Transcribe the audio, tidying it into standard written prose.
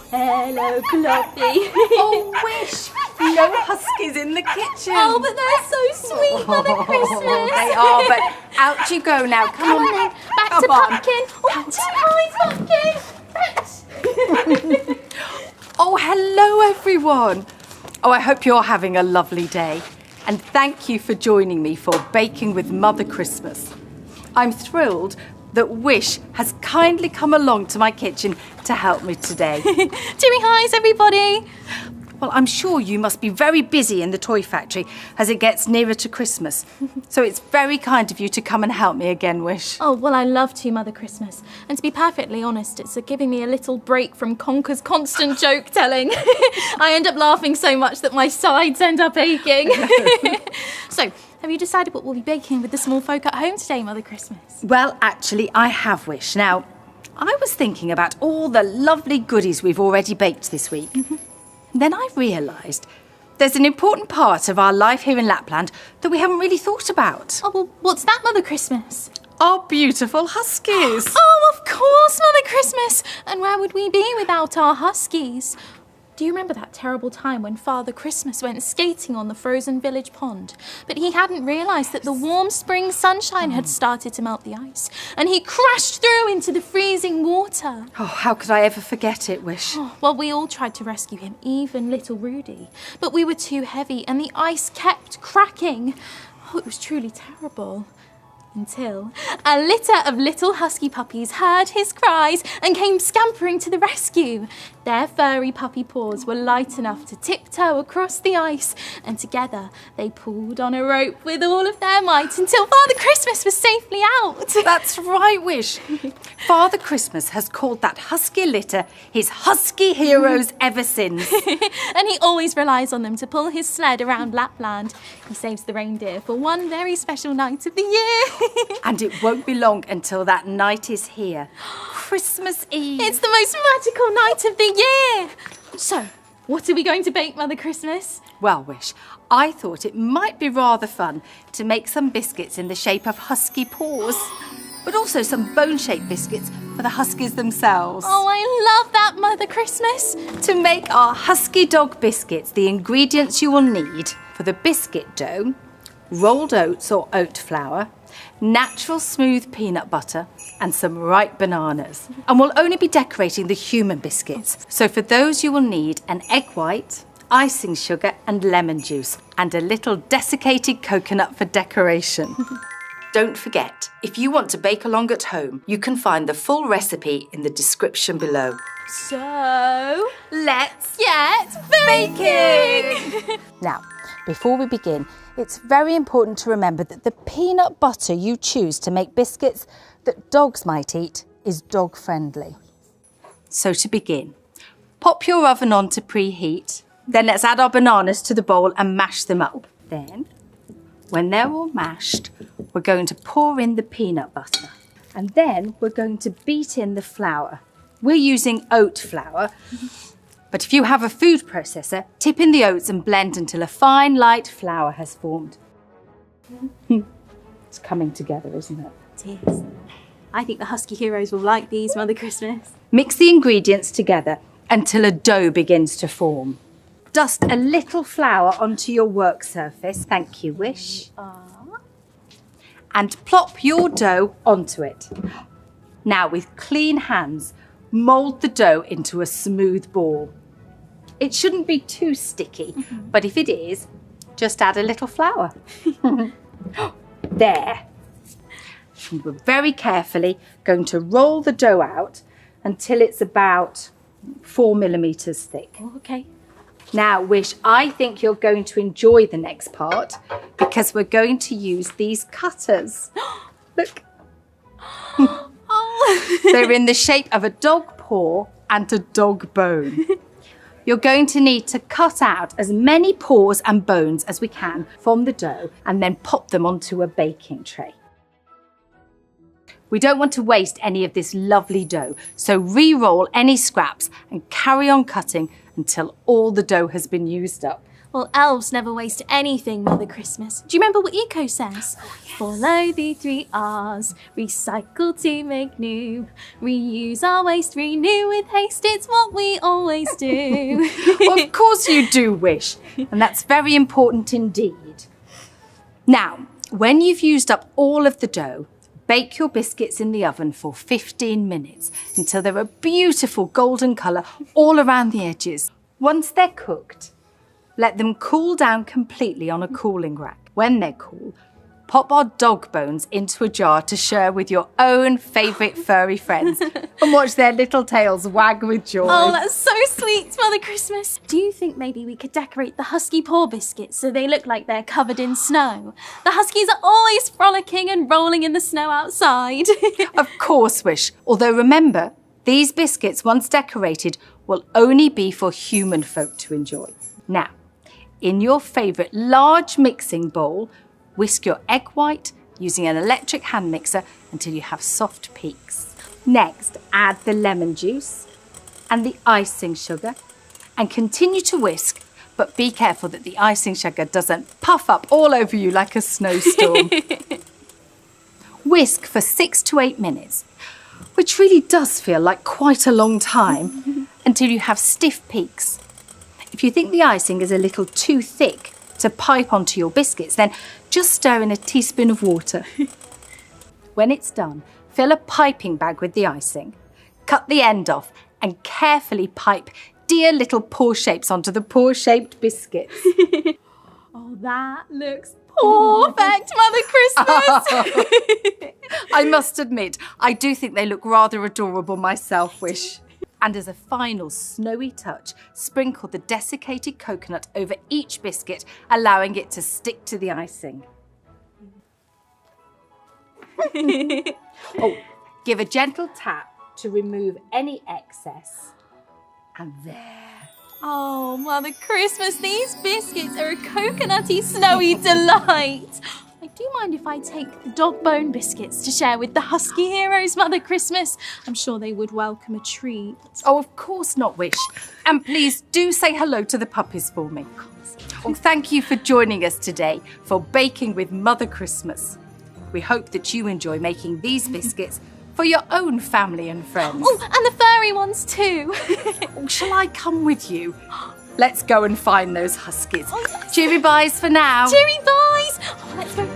Hello, Cloppy. Oh, Wish! No huskies in the kitchen. Oh, but they're so sweet, Mother Christmas. They are, but out you go now. Come on then. Back to Pumpkin. Oh, too high, Pumpkin. Oh, hello, everyone. Oh, I hope you're having a lovely day. And thank you for joining me for Baking with Mother Christmas. I'm thrilled that Wish has kindly come along to my kitchen to help me today. Doing highs, everybody. Well, I'm sure you must be very busy in the toy factory as it gets nearer to Christmas. So it's very kind of you to come and help me again, Wish. Oh, well, I love to, Mother Christmas. And to be perfectly honest, it's giving me a little break from Conker's constant joke telling. I end up laughing so much that my sides end up aching. So, have you decided what we'll be baking with the small folk at home today, Mother Christmas? Well, actually, I have, Wish. Now, I was thinking about all the lovely goodies we've already baked this week. Then I realised there's an important part of our life here in Lapland that we haven't really thought about. Oh, well, what's that, Mother Christmas? Our beautiful huskies. Oh, of course, Mother Christmas. And where would we be without our huskies? Do you remember that terrible time when Father Christmas went skating on the frozen village pond? But he hadn't realised that the warm spring sunshine had started to melt the ice, and he crashed through into the freezing water. Oh, how could I ever forget it, Wish? Oh, well, we all tried to rescue him, even little Rudy. But we were too heavy, and the ice kept cracking. Oh, it was truly terrible. Until a litter of little husky puppies heard his cries and came scampering to the rescue. Their furry puppy paws were light enough to tiptoe across the ice, and together they pulled on a rope with all of their might until Father Christmas was safely out. That's right, Wish. Father Christmas has called that husky litter his husky heroes ever since. And he always relies on them to pull his sled around Lapland. He saves the reindeer for one very special night of the year. And it won't be long until that night is here. Christmas Eve. It's the most magical night of the year. So, what are we going to bake, Mother Christmas? Well, Wish, I thought it might be rather fun to make some biscuits in the shape of husky paws, but also some bone-shaped biscuits for the huskies themselves. Oh, I love that, Mother Christmas. To make our husky dog biscuits, the ingredients you will need for the biscuit dough: rolled oats or oat flour, natural smooth peanut butter, and some ripe bananas. And we'll only be decorating the human biscuits. So for those you will need an egg white, icing sugar and lemon juice, and a little desiccated coconut for decoration. Don't forget, if you want to bake along at home, you can find the full recipe in the description below. So, Let's get baking! Now, before we begin, it's very important to remember that the peanut butter you choose to make biscuits that dogs might eat is dog-friendly. So to begin, pop your oven on to preheat. Then let's add our bananas to the bowl and mash them up. Then, when they're all mashed, we're going to pour in the peanut butter. And then we're going to beat in the flour. We're using oat flour. But if you have a food processor, tip in the oats and blend until a fine, light flour has formed. It's coming together, isn't it? It is. I think the husky heroes will like these, Mother Christmas. Mix the ingredients together until a dough begins to form. Dust a little flour onto your work surface. Thank you, Wish. And plop your dough onto it. Now, with clean hands, mould the dough into a smooth ball. It shouldn't be too sticky, but if it is, just add a little flour. There. And we're very carefully going to roll the dough out until it's about 4 millimetres thick. Oh, okay. Now, Wish, I think you're going to enjoy the next part because we're going to use these cutters. Look. Oh. They're in the shape of a dog paw and a dog bone. You're going to need to cut out as many paws and bones as we can from the dough and then pop them onto a baking tray. We don't want to waste any of this lovely dough, so re-roll any scraps and carry on cutting until all the dough has been used up. Well, elves never waste anything, Mother Christmas. Do you remember what Eco says? Oh, yes. Follow the 3 R's, recycle to make new, reuse our waste, renew with haste, it's what we always do. Of course you do, Wish, and that's very important indeed. Now, when you've used up all of the dough, bake your biscuits in the oven for 15 minutes until they're a beautiful golden colour all around the edges. Once they're cooked, let them cool down completely on a cooling rack. When they're cool, pop our dog bones into a jar to share with your own favourite furry friends and watch their little tails wag with joy. Oh, that's so sweet, Mother Christmas. Do you think maybe we could decorate the husky paw biscuits so they look like they're covered in snow? The huskies are always frolicking and rolling in the snow outside. Of course, Wish. Although remember, these biscuits, once decorated, will only be for human folk to enjoy. Now, in your favourite large mixing bowl, whisk your egg white using an electric hand mixer until you have soft peaks. Next, add the lemon juice and the icing sugar and continue to whisk, but be careful that the icing sugar doesn't puff up all over you like a snowstorm. Whisk for 6 to 8 minutes, which really does feel like quite a long time, until you have stiff peaks. If you think the icing is a little too thick to pipe onto your biscuits, then just stir in a teaspoon of water. When it's done, fill a piping bag with the icing, cut the end off and carefully pipe dear little paw shapes onto the paw-shaped biscuits. Oh, that looks perfect, Mother Christmas! I must admit, I do think they look rather adorable myself, Wish. And as a final snowy touch, sprinkle the desiccated coconut over each biscuit, allowing it to stick to the icing. Oh, give a gentle tap to remove any excess. And there. Oh, Mother Christmas, these biscuits are a coconutty, snowy delight. I do mind if I take the dog bone biscuits to share with the husky heroes, Mother Christmas. I'm sure they would welcome a treat. Oh, of course not, Wish. And please do say hello to the puppies for me. Oh, thank you for joining us today for Baking with Mother Christmas. We hope that you enjoy making these biscuits for your own family and friends. Oh, and the furry ones too. Oh, shall I come with you? Let's go and find those huskies. Oh, yes. Cheery byes for now. Cheery byes. Oh, let's go